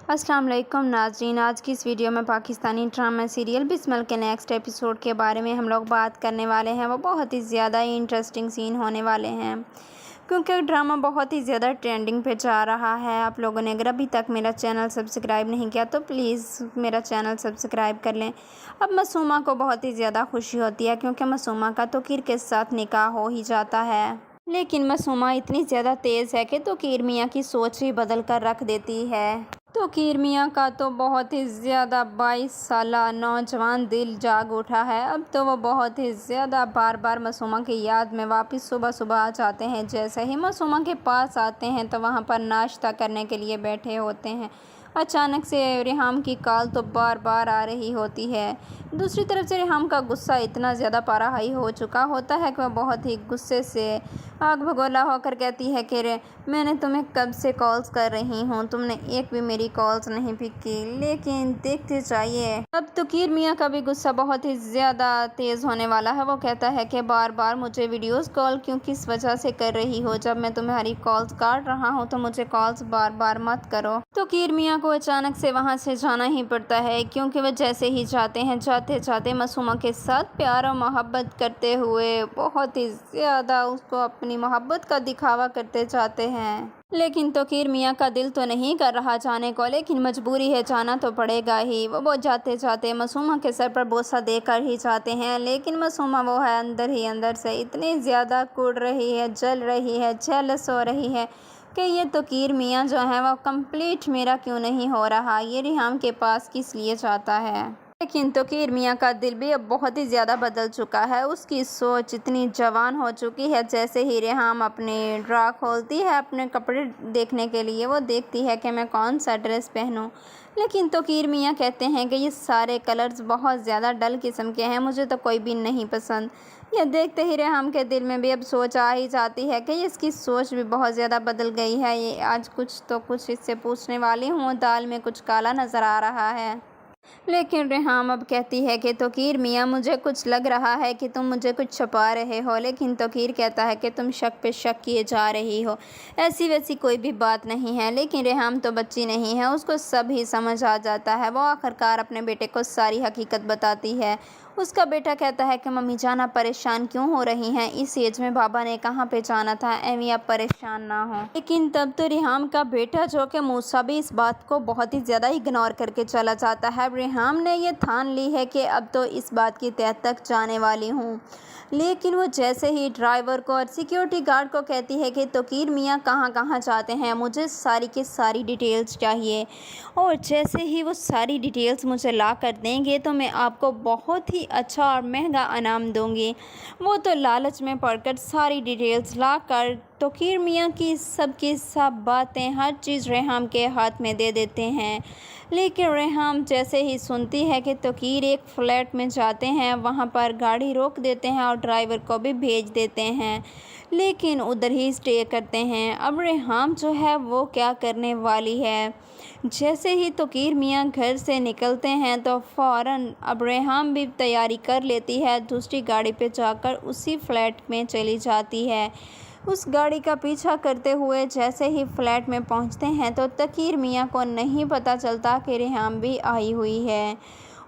Speaker 4: अस्सलाम वालेकुम नाज़रीन, आज की इस वीडियो में पाकिस्तानी ड्रामा सीरियल बिस्मिल के नेक्स्ट एपिसोड के बारे में हम लोग बात करने वाले हैं। वो बहुत ही ज़्यादा इंटरेस्टिंग सीन होने वाले हैं क्योंकि ड्रामा बहुत ही ज़्यादा ट्रेंडिंग पे जा रहा है। आप लोगों ने अगर अभी तक मेरा चैनल सब्सक्राइब नहीं किया तो प्लीज़ मेरा चैनल सब्सक्राइब कर लें। अब मासूमा को बहुत ही ज़्यादा खुशी होती है क्योंकि मासूमा का तोकीर के साथ निकाह हो ही जाता है, लेकिन मासूमा इतनी ज़्यादा तेज़ है कि तोकीर मियाँ की सोच ही बदल कर रख देती है। तोकीर मियाँ का तो बहुत ही ज़्यादा 22 साला नौजवान दिल जाग उठा है। अब तो वो बहुत ही ज़्यादा बार बार मासूमा की याद में वापस सुबह सुबह आ जाते हैं। जैसे ही मासूमा के पास आते हैं तो वहाँ पर नाश्ता करने के लिए बैठे होते हैं। अचानक से रेहाम की कॉल तो बार बार आ रही होती है। दूसरी तरफ से रेहाम का गुस्सा इतना ज़्यादा पारा हाई हो चुका होता है कि वह बहुत ही गुस्से से आग भगोला होकर कहती है कि मैंने तुम्हें कब से कॉल्स कर रही हूँ, तुमने एक भी मेरी कॉल्स नहीं पिक की। लेकिन देखते जाइए अब तोकीर मियाँ का भी गुस्सा बहुत ही ज़्यादा तेज़ होने वाला है। वो कहता है कि बार बार मुझे वीडियोस कॉल क्यों किस वजह से कर रही हो, जब मैं तुम्हारी कॉल्स काट रहा हूँ तो मुझे कॉल्स बार बार मत करो। तोकीर मियाँ को अचानक से वहाँ से जाना ही पड़ता है क्योंकि वह जैसे ही जाते हैं जाते जाते मासूमा के साथ प्यार और मोहब्बत करते हुए बहुत ही ज़्यादा उसको अपनी मोहब्बत का दिखावा करते जाते हैं। लेकिन तोकीर मियाँ का दिल तो नहीं कर रहा जाने को, लेकिन मजबूरी है, जाना तो पड़ेगा ही। वो जाते जाते मासूमा के सर पर बोसा देकर ही जाते हैं, लेकिन मासूमा वो है अंदर ही अंदर से इतनी ज़्यादा कुड़ रही है, जल रही है, जेलस हो रही है कि ये तोकीर मियाँ जो है वो कंप्लीट मेरा क्यों नहीं हो रहा, ये रेहाम के पास किस लिए जाता है। लेकिन तोकीर मियाँ का दिल भी अब बहुत ही ज़्यादा बदल चुका है। उसकी सोच इतनी जवान हो चुकी है। जैसे ही रेहाम अपने ड्रा खोलती है अपने कपड़े देखने के लिए, वो देखती है कि मैं कौन सा ड्रेस पहनूं, लेकिन तोकीर मियाँ कहते हैं कि ये सारे कलर्स बहुत ज़्यादा डल किस्म के हैं, मुझे तो कोई भी नहीं पसंद। यह देखते ही रेहाम के दिल में भी अब सोच आ ही जाती है कि इसकी सोच भी बहुत ज़्यादा बदल गई है। ये आज कुछ इससे पूछने वाली हूँ, दाल में कुछ काला नज़र आ रहा है। लेकिन रेहाम अब कहती है कि तोकीर मियाँ मुझे कुछ लग रहा है कि तुम मुझे कुछ छुपा रहे हो, लेकिन तोकीर कहता है कि तुम शक पे शक किए जा रही हो, ऐसी वैसी कोई भी बात नहीं है। लेकिन रेहाम तो बच्ची नहीं है, उसको सब ही समझ आ जाता है। वो आखिरकार अपने बेटे को सारी हकीकत बताती है। उसका बेटा कहता है कि मम्मी जाना परेशान क्यों हो रही हैं, इस एज में बाबा ने कहाँ पे जाना था, एमी आप परेशान ना हो। लेकिन तब तो रेहाम का बेटा जो कि मूसा भी इस बात को बहुत ही ज़्यादा इग्नोर करके चला जाता है। रेहाम ने यह ठान ली है कि अब तो इस बात की तह तक जाने वाली हूँ। लेकिन वो जैसे ही ड्राइवर को और सिक्योरिटी गार्ड को कहती है कि तोकीर मियाँ कहाँ कहाँ जाते हैं, मुझे सारी की सारी डिटेल्स चाहिए, और जैसे ही वो सारी डिटेल्स मुझे ला कर देंगे तो मैं आपको बहुत ही अच्छा और महंगा इनाम दूंगी। वो तो लालच में पड़कर सारी डिटेल्स ला कर तोकीर मियाँ की सब बातें हर चीज़ रेहाम के हाथ में दे देते हैं। लेकिन रेहाम जैसे ही सुनती है कि तोकीर एक फ्लैट में जाते हैं, वहाँ पर गाड़ी रोक देते हैं और ड्राइवर को भी भेज देते हैं, लेकिन उधर ही स्टे करते हैं। अब रेहाम जो है वो क्या करने वाली है। जैसे ही तोकीर मियाँ घर से निकलते हैं तो फ़ौरन अब रेहाम भी तैयारी कर लेती है, दूसरी गाड़ी पे जाकर उसी फ्लैट में चली जाती है। उस गाड़ी का पीछा करते हुए जैसे ही फ्लैट में पहुंचते हैं तो तोकीर मियाँ को नहीं पता चलता कि रेहाम भी आई हुई है।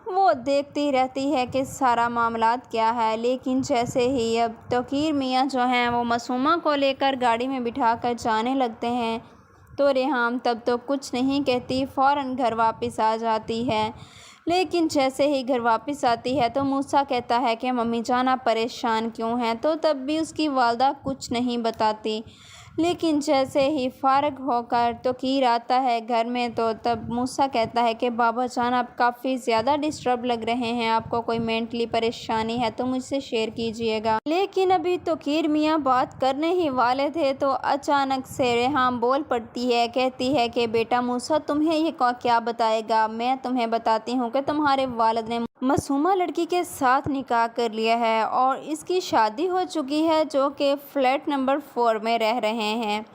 Speaker 4: वो देखती रहती है कि सारा मामलात क्या है, लेकिन जैसे ही अब तोकीर मियाँ जो हैं वो मासूमा को लेकर गाड़ी में बिठा कर जाने लगते हैं तो रेहाम तब तो कुछ नहीं कहती, फ़ौरन घर वापस आ जाती है। लेकिन जैसे ही घर वापस आती है तो मूसा कहता है कि मम्मी जाना परेशान क्यों हैं, तो तब भी उसकी वालदा कुछ नहीं बताती। लेकिन जैसे ही फारग होकर तोकीर आता है घर में तो तब मूसा कहता है कि बाबा जान आप काफ़ी ज़्यादा डिस्टर्ब लग रहे हैं, आपको कोई मेंटली परेशानी है तो मुझसे शेयर कीजिएगा। लेकिन अभी तोकीर मियाँ बात करने ही वाले थे तो अचानक से रेहाम बोल पड़ती है, कहती है कि बेटा मूसा तुम्हें ये क्या बताएगा, मैं तुम्हें बताती हूँ कि तुम्हारे वालिद ने मासूमा लड़की के साथ निकाह कर लिया है और इसकी शादी हो चुकी है, जो कि फ्लैट नंबर 4 में रह रहे हैं।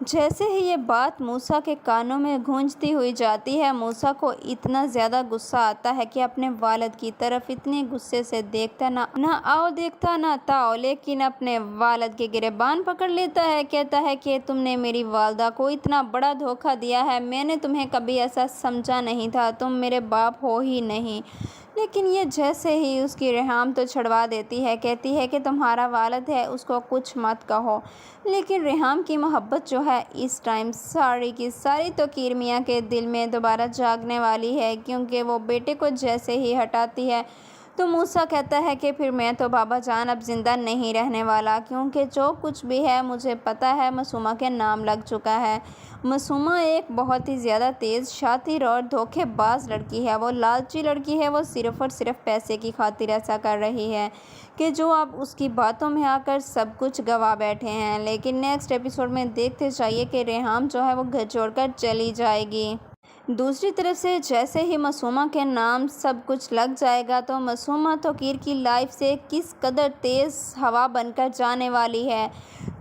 Speaker 4: जैसे ही ये बात मूसा के कानों में गूंजती हुई जाती है, मूसा को इतना ज़्यादा गुस्सा आता है कि अपने वालिद की तरफ इतने गुस्से से देखता ना ताओ, लेकिन अपने वालिद के गिरबान पकड़ लेता है। कहता है कि तुमने मेरी वालदा को इतना बड़ा धोखा दिया है, मैंने तुम्हें कभी ऐसा समझा नहीं था, तुम मेरे बाप हो ही नहीं। लेकिन ये जैसे ही उसकी रेहाम तो छुड़वा देती है, कहती है कि तुम्हारा वालिद है, उसको कुछ मत कहो। लेकिन रेहाम की मोहब्बत जो है इस टाइम सारी की सारी तोकीर मियाँ के दिल में दोबारा जागने वाली है, क्योंकि वो बेटे को जैसे ही हटाती है तो मूसा कहता है कि फिर मैं तो बाबा जान अब ज़िंदा नहीं रहने वाला, क्योंकि जो कुछ भी है मुझे पता है मासूमा के नाम लग चुका है। मासूमा एक बहुत ही ज़्यादा तेज़, शातिर और धोखेबाज लड़की है, वो लालची लड़की है, वो सिर्फ़ और सिर्फ पैसे की खातिर ऐसा कर रही है कि जो आप उसकी बातों में आकर सब कुछ गवा बैठे हैं। लेकिन नेक्स्ट एपिसोड में देखते जाइए कि रेहाम जो है वो घर छोड़कर चली जाएगी। दूसरी तरफ से जैसे ही मासूमा के नाम सब कुछ लग जाएगा तो मासूमा तोकीर की लाइफ से किस कदर तेज़ हवा बनकर जाने वाली है,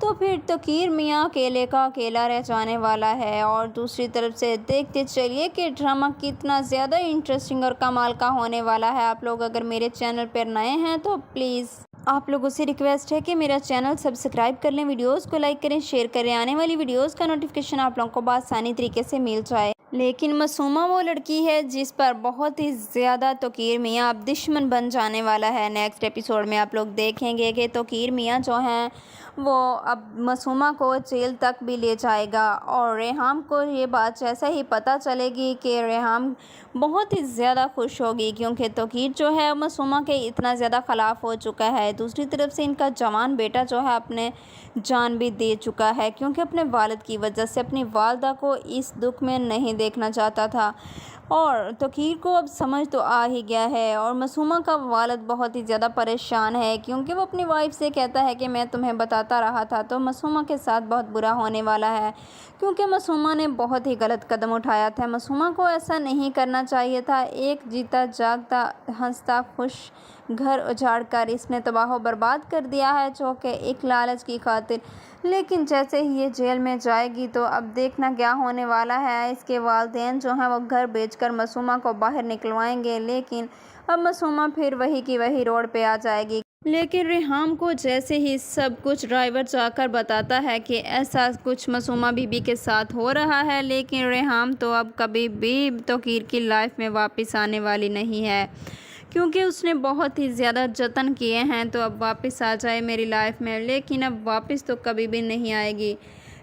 Speaker 4: तो फिर तोकीर मियाँ अकेले का अकेला रह जाने वाला है। और दूसरी तरफ से देखते चलिए कि ड्रामा कितना ज़्यादा इंटरेस्टिंग और कमाल का होने वाला है। आप लोग अगर मेरे चैनल पर नए हैं तो प्लीज़ आप लोगों से रिक्वेस्ट है कि मेरा चैनल सब्सक्राइब कर लें, वीडियोस को लाइक करें, शेयर करें, आने वाली वीडियोस का नोटिफिकेशन आप लोगों को आसानी तरीके से मिल जाए। लेकिन मासूमा वो लड़की है जिस पर बहुत ही ज़्यादा तोकीर मियाँ अब दुश्मन बन जाने वाला है। नेक्स्ट एपिसोड में आप लोग देखेंगे कि तोकीर मियाँ जो हैं वो अब मासूमा को जेल तक भी ले जाएगा। और रेहाम को ये बात जैसे ही पता चलेगी कि रेहाम बहुत ही ज़्यादा खुश होगी, क्योंकि तोकीर जो है मासूमा के इतना ज़्यादा ख़िलाफ़ हो चुका है। दूसरी तरफ से इनका जवान बेटा जो है अपने जान भी दे चुका है, क्योंकि अपने वालिद की वजह से अपनी वालदा को इस दुख में नहीं देखना चाहता था। और तोकीर को अब समझ तो आ ही गया है। और मासूमा का वालिद बहुत ही ज़्यादा परेशान है, क्योंकि वो अपनी वाइफ से कहता है कि मैं तुम्हें बताता रहा था। तो मासूमा के साथ बहुत बुरा होने वाला है, क्योंकि मासूमा ने बहुत ही गलत कदम उठाया था। मासूमा को ऐसा नहीं करना चाहिए था। एक जीता जागता हंसता खुश घर उजाड़ कर इसने तबाह बर्बाद कर दिया है, जो कि एक लालच की खातिर। लेकिन जैसे ही ये जेल में जाएगी तो अब देखना क्या होने वाला है। इसके वालिदैन जो हैं वो घर बेचकर मासूमा को बाहर निकलवाएंगे, लेकिन अब मासूमा फिर वही की वही रोड पे आ जाएगी। लेकिन रेहाम को जैसे ही सब कुछ ड्राइवर जाकर बताता है कि ऐसा कुछ मासूमा बीबी के साथ हो रहा है, लेकिन रेहाम तो अब कभी भी तोकीर की लाइफ में वापस आने वाली नहीं है, क्योंकि उसने बहुत ही ज़्यादा जतन किए हैं तो अब वापस आ जाए मेरी लाइफ में, लेकिन अब वापस तो कभी भी नहीं आएगी।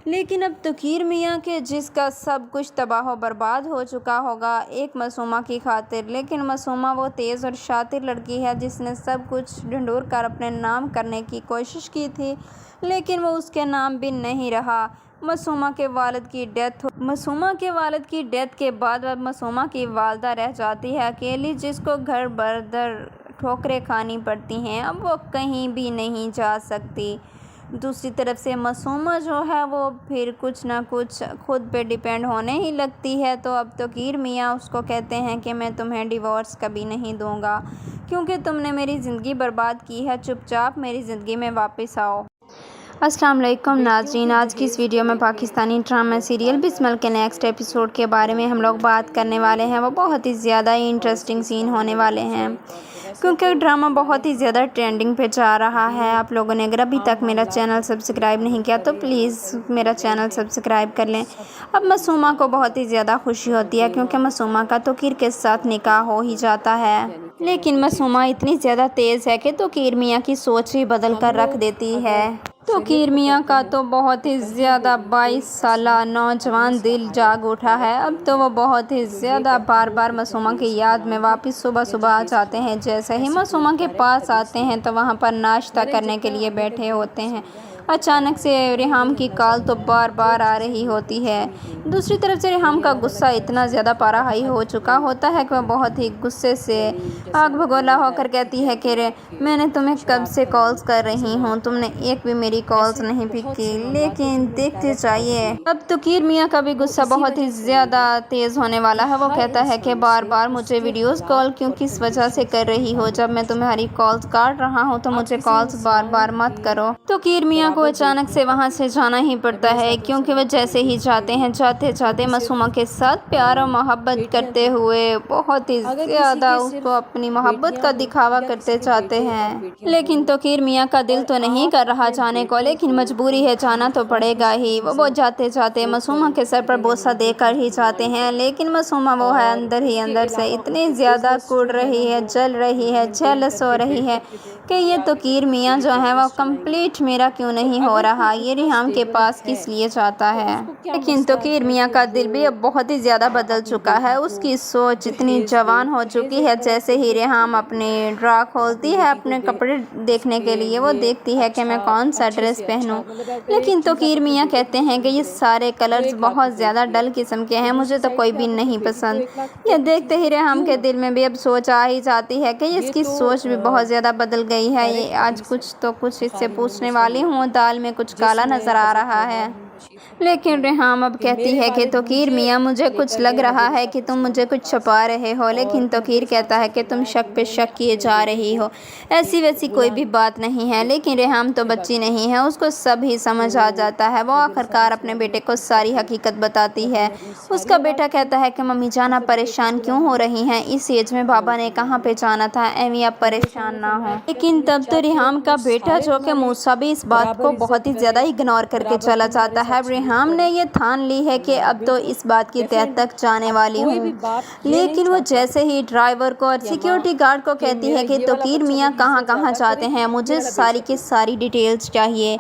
Speaker 4: लेकिन अब तोकीर मियाँ के जिसका सब कुछ तबाह बर्बाद हो चुका होगा एक मासूमा की खातिर। लेकिन मासूमा वो तेज़ और शातिर लड़की है जिसने सब कुछ ढूंढ कर अपने नाम करने की कोशिश की थी, लेकिन वो उसके नाम भी नहीं रहा। मासूमा के वालिद की डेथ के बाद अब मासूमा की वालदा रह जाती है अकेली, जिसको घर भर दर ठोकरें खानी पड़ती हैं। अब वो कहीं भी नहीं जा सकती। दूसरी तरफ से मासूमा जो है वो फिर कुछ ना कुछ खुद पे डिपेंड होने ही लगती है। तो अब तोकीर मियाँ उसको कहते हैं कि मैं तुम्हें डिवोर्स कभी नहीं दूंगा, क्योंकि तुमने मेरी ज़िंदगी बर्बाद की है, चुपचाप मेरी ज़िंदगी में वापस आओ। अस्सलाम वालेकुम नाज़रीन, आज की इस वीडियो में पाकिस्तानी ड्रामा सीरियल बिस्मिल के नेक्स्ट एपिसोड के बारे में हम लोग बात करने वाले हैं। वो बहुत ही ज़्यादा इंटरेस्टिंग सीन होने वाले हैं, क्योंकि ड्रामा बहुत ही ज़्यादा ट्रेंडिंग पे जा रहा है। आप लोगों ने अगर अभी तक मेरा चैनल सब्सक्राइब नहीं किया तो प्लीज़ मेरा चैनल सब्सक्राइब कर लें। अब मासूमा को बहुत ही ज़्यादा खुशी होती है, क्योंकि मासूमा का तोकीर के साथ निकाह हो ही जाता है। लेकिन मासूमा इतनी ज़्यादा तेज़ है कि तोकीर मियाँ की सोच ही बदल कर रख देती है। तोकीर मियाँ का तो बहुत ही ज़्यादा 22 साला नौजवान दिल जाग उठा है। अब तो वो बहुत ही ज़्यादा बार बार मासूमा की याद में वापस सुबह सुबह आ जाते हैं। जैसे ही मासूमा के पास आते हैं तो वहाँ पर नाश्ता करने के लिए बैठे होते हैं। अचानक से रेहाम की कॉल तो बार बार आ रही होती है। दूसरी तरफ से रेहाम का गुस्सा इतना ज़्यादा पारा हाई हो चुका होता है कि वह बहुत ही गुस्से से आग भगोला होकर कहती है कि मैंने तुम्हें कब से कॉल्स कर रही हूँ, तुमने एक भी मेरी कॉल्स नहीं पिक की। लेकिन देखते जाइए अब तोकीर मियाँ का भी गुस्सा बहुत ही ज़्यादा तेज़ होने वाला है। वो कहता है कि बार बार मुझे वीडियोस कॉल क्यों किस वजह से कर रही हो, जब मैं तुम्हारी कॉल्स काट रहा हूँ तो मुझे कॉल्स बार बार मत करो। तोकीर मियाँ کو अचानक से वहाँ से जाना ही पड़ता है, क्योंकि वह जैसे ही जाते हैं, जाते जाते मासूमा के साथ प्यार और मोहब्बत करते हुए बहुत ही ज़्यादा उसको अपनी मोहब्बत का दिखावा करते जाते हैं। लेकिन तोकीर मियाँ का दिल तो नहीं कर रहा जाने को, लेकिन मजबूरी है, जाना तो पड़ेगा ही। वो जाते जाते मासूमा के सर पर बोसा देकर ही जाते हैं, लेकिन मासूमा वो है अंदर ही अंदर से इतनी ज़्यादा कुड़ रही है, जल रही है, जेलस हो रही है कि ये तोकीर मियाँ जो है वो कंप्लीट मेरा क्यों नहीं हो रहा, ये रिहाम के पास किस लिए जाता है। लेकिन तोकीर मियाँ का दिल भी अब बहुत ही ज़्यादा बदल चुका है, उसकी सोच इतनी जवान हो चुकी है। जैसे ही रिहाम अपने ड्रा खोलती है अपने कपड़े देखने के लिए, वो देखती है कि मैं कौन सा ड्रेस पहनूं, लेकिन तोकीर मियाँ कहते हैं कि ये सारे कलर्स बहुत ज़्यादा डल किस्म के हैं, मुझे तो कोई भी नहीं पसंद। ये देखते ही रिहाम के दिल में भी अब सोच आ ही जाती है कि इसकी सोच भी बहुत ज़्यादा बदल गई है। ये आज कुछ इससे पूछने वाली हूँ, दाल में कुछ काला नज़र आ रहा है। लेकिन रिहाम अब कहती है कि तोकीर मियाँ मुझे कुछ लग रहा है कि तुम मुझे कुछ छुपा रहे हो, लेकिन तोकीर कहता है कि तुम शक पे शक किए जा रही हो, ऐसी वैसी कोई भी बात नहीं है। लेकिन रिहाम तो बच्ची नहीं है, उसको सब ही समझ आ जाता है। वो आखिरकार अपने बेटे को सारी हकीकत बताती है। उसका बेटा कहता है कि मम्मी जान आप परेशान क्यों हो रही हैं, इस एज में बाबा ने कहाँ पे जाना था, एमी आप परेशान ना हो। लेकिन तब तो रिहाम का बेटा जो कि मूसा भी इस बात को बहुत ही ज़्यादा इग्नोर करके चला जाता है। रिहाम ने ये ठान ली है कि अब तो इस बात की तह तक जाने वाली हूँ, लेकिन वो जैसे ही ड्राइवर को और सिक्योरिटी गार्ड को कहती है कि तोकीर मियाँ कहाँ जाते हैं, मुझे सारी की सारी डिटेल्स चाहिए,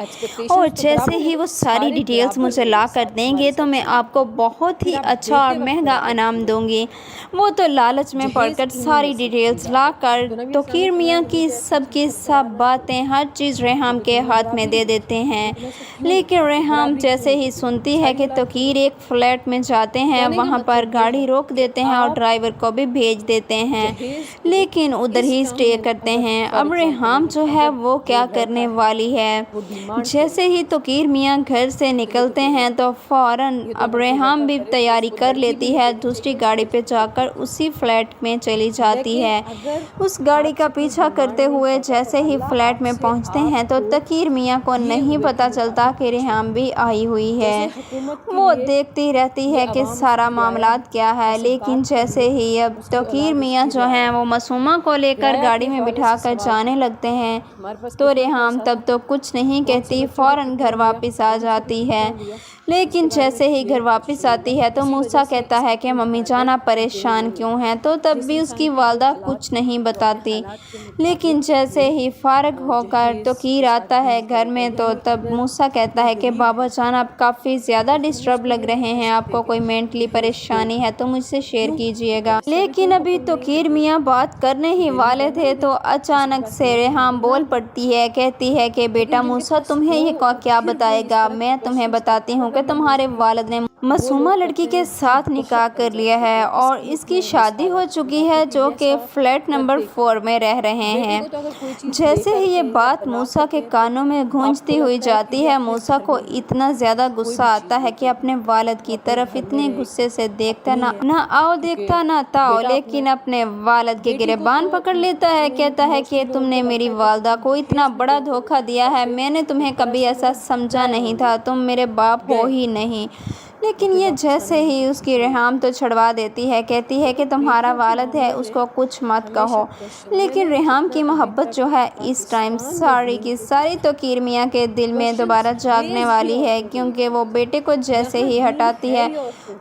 Speaker 4: और जैसे ही वो सारी डिटेल्स मुझे ला कर देंगे तो मैं आपको बहुत ही अच्छा और महंगा इनाम दूंगी। वो तो लालच में पड़कर सारी डिटेल्स ला कर तोकीर मियाँ की सब बातें हर चीज़ रिहाम के हाथ में दे देते हैं। लेकिन रिहाम जैसे ही सुनती है कि तोकीर एक फ्लैट में जाते हैं, वहाँ पर गाड़ी रोक देते हैं और ड्राइवर को भी भेज देते हैं, लेकिन उधर ही स्टे करते हैं। अब रिहाम जो है वो क्या करने वाली है, जैसे ही तोकीर मियाँ घर से निकलते हैं तो फ़ौरन अब रिहाम भी तैयारी कर लेती है, दूसरी गाड़ी पे जाकर उसी फ्लैट में चली जाती है। उस गाड़ी का पीछा करते हुए जैसे ही फ्लैट में पहुँचते हैं तो तोकीर मियाँ को नहीं पता चलता कि रिहाम भी आई हुई है। वो देखती रहती है कि सारा मामलात क्या है, लेकिन जैसे ही अब तोकीर मियाँ जो हैं वो मासूमा को लेकर गाड़ी में बिठाकर जाने लगते हैं तो रिहाम तब तो कुछ नहीं कहती, फ़ौरन घर वापस आ जाती है। लेकिन जैसे ही घर वापस आती है तो मूसा कहता है कि मम्मी जान आप परेशान क्यों हैं, तो तब भी उसकी वालदा कुछ नहीं बताती। लेकिन जैसे ही फारग होकर तोकीर आता है घर में तो तब मूसा कहता है कि बाबा जान आप काफ़ी ज़्यादा डिस्टर्ब लग रहे हैं, आपको कोई मेंटली परेशानी है तो मुझसे शेयर कीजिएगा। लेकिन अभी तोकीर मियाँ बात करने ही वाले थे तो अचानक से रिहाम बोल पड़ती है, कहती है कि बेटा मूसा तुम्हें ये क्या बताएगा, मैं तुम्हें बताती हूँ कि तुम्हारे वालिद ने मासूमा लड़की के साथ निकाह कर लिया है और इसकी शादी हो चुकी है, जो कि फ्लैट नंबर 4 में रह रहे हैं। जैसे ही ये बात मूसा के कानों में गूंजती हुई जाती है, मूसा को इतना ज़्यादा गुस्सा आता है कि अपने वालिद की तरफ इतने गुस्से से देखता ना आओ देखता ना ताओ, लेकिन अपने वालिद के गिरबान पकड़ लेता है। कहता है कि तुमने मेरी वालदा को इतना बड़ा धोखा दिया है, मैंने तुम्हें कभी ऐसा समझा नहीं था, तुम मेरे बाप हो ही नहीं। लेकिन ये जैसे ही उसकी रिहाम तो छुड़वा देती है, कहती है कि तुम्हारा वालिद है उसको कुछ मत कहो। लेकिन रिहाम की मोहब्बत जो है इस टाइम सारी की सारी तोकीर मियाँ के दिल में दोबारा जागने वाली है, क्योंकि वो बेटे को जैसे ही हटाती है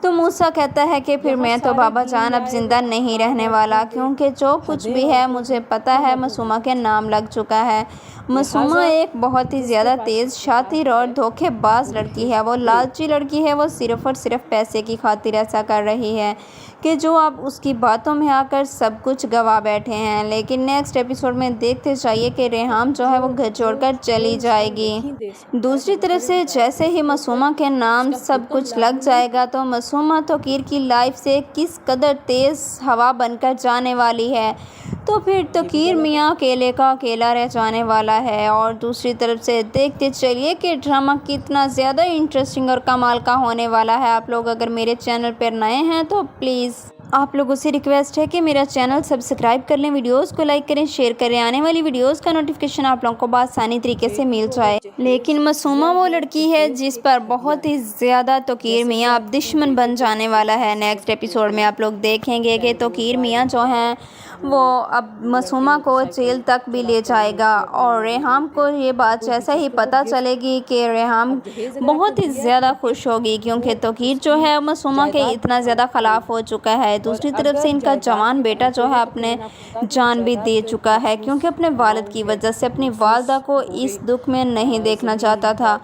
Speaker 4: तो मूसा कहता है कि फिर मैं तो बाबा जान अब ज़िंदा नहीं रहने वाला, क्योंकि जो कुछ भी है मुझे पता है मासूमा के नाम लग चुका है। मासूमा एक बहुत ही ज़्यादा तेज़ शातिर और धोखेबाज लड़की है, वो लालची लड़की है, वो सिर्फ़ और सिर्फ पैसे की खातिर ऐसा कर रही है कि जो आप उसकी बातों में आकर सब कुछ गवा बैठे हैं। लेकिन नेक्स्ट एपिसोड में देखते जाइए कि रिहाम जो है वो घर छोड़कर चली जाएगी। दूसरी तरफ से जैसे ही मासूमा के नाम सब कुछ लग जाएगा तो मासूमा तोकीर की लाइफ से किस कदर तेज़ हवा बनकर जाने वाली है, तो फिर तोकीर मियाँ अकेले का अकेला रह जाने वाला है। और दूसरी तरफ से देखते चलिए कि ड्रामा कितना ज़्यादा इंटरेस्टिंग और कमाल का होने वाला है। आप लोग अगर मेरे चैनल पर नए हैं तो प्लीज़ आप लोगों से रिक्वेस्ट है कि मेरा चैनल सब्सक्राइब कर लें, वीडियोस को लाइक करें, शेयर करें, आने वाली वीडियोस का नोटिफिकेशन आप लोगों को आसानी तरीके से मिल जाए। लेकिन मासूमा वो लड़की है जिस पर बहुत ही ज़्यादा तोकीर मियाँ अब दुश्मन बन जाने वाला है। नेक्स्ट एपिसोड में आप लोग देखेंगे कि तोकीर मियाँ जो हैं वो अब मासूमा को जेल तक भी ले जाएगा और रेहाम को ये बात जैसे ही पता चलेगी कि रेहाम बहुत ही ज़्यादा खुश होगी, क्योंकि तोकीर जो है मासूमा के इतना ज़्यादा ख़िलाफ़ हो चुका है। दूसरी तरफ से इनका जवान बेटा जो है अपने जान भी दे चुका है, क्योंकि अपने वालिद की वजह से अपनी वालदा को इस दुख में नहीं देखना चाहता था।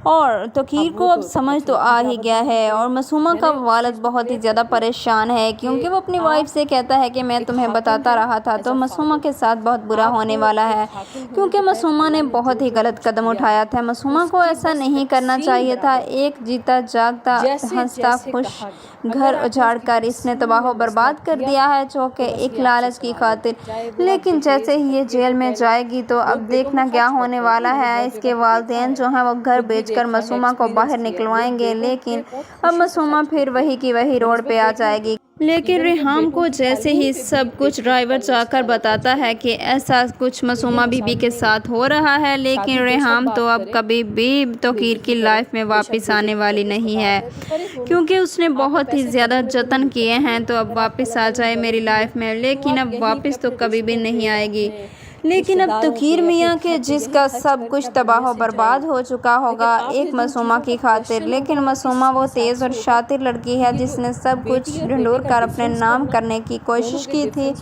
Speaker 4: और तोकीर को अब समझ तो आ ही गया है और मासूमा का वालिद बहुत ही ज़्यादा परेशान है, क्योंकि वो अपनी वाइफ से कहता है कि मैं तुम्हें बताता रहा था तो मासूमा के साथ बहुत बुरा होने वाला है, क्योंकि मासूमा ने बहुत ही गलत कदम उठाया था। मासूमा को ऐसा नहीं करना चाहिए था। एक जीता जागता हंसता खुश घर उजाड़ कर इसने तबाह बर्बाद कर दिया है, जो कि एक लालच की खातिर। लेकिन जैसे ही ये जेल में जाएगी तो अब देखना क्या होने वाला है। इसके वालिदैन जो हैं वो घर बेचकर मासूमा को बाहर निकलवाएंगे, लेकिन अब मासूमा फिर वही की वही रोड पे आ जाएगी। लेकिन रेहाम को जैसे ही सब कुछ ड्राइवर जाकर बताता है कि ऐसा कुछ मासूमा बीबी के साथ हो रहा है, लेकिन रेहाम तो अब कभी भी तोकीर की लाइफ में वापस आने वाली नहीं है, क्योंकि उसने बहुत ही ज़्यादा जतन किए हैं तो अब वापस आ जाए मेरी लाइफ में, लेकिन अब वापस तो कभी भी नहीं आएगी। लेकिन अब तोकीर मियाँ के जिसका सब कुछ तबाह बर्बाद हो चुका होगा एक मासूमा की खातिर। लेकिन मासूमा वो तेज़ और शातिर लड़की है जिसने सब कुछ ढूंढ कर अपने नाम करने की कोशिश की थी,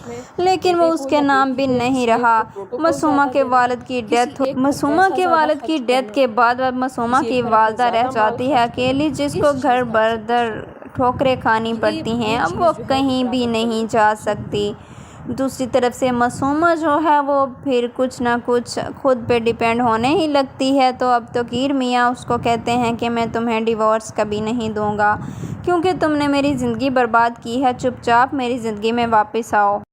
Speaker 4: लेकिन वो उसके नाम भी नहीं रहा। मासूमा के वालिद की डेथ के बाद अब मासूमा की वालदा रह जाती है अकेली, जिसको घर बरदर ठोकरें खानी पड़ती हैं। अब वो कहीं भी नहीं जा सकती। दूसरी तरफ से मासूमा जो है वो फिर कुछ ना कुछ खुद पे डिपेंड होने ही लगती है। तो अब तोकीर मियाँ उसको कहते हैं कि मैं तुम्हें डिवोर्स कभी नहीं दूंगा, क्योंकि तुमने मेरी ज़िंदगी बर्बाद की है, चुपचाप मेरी ज़िंदगी में वापस आओ।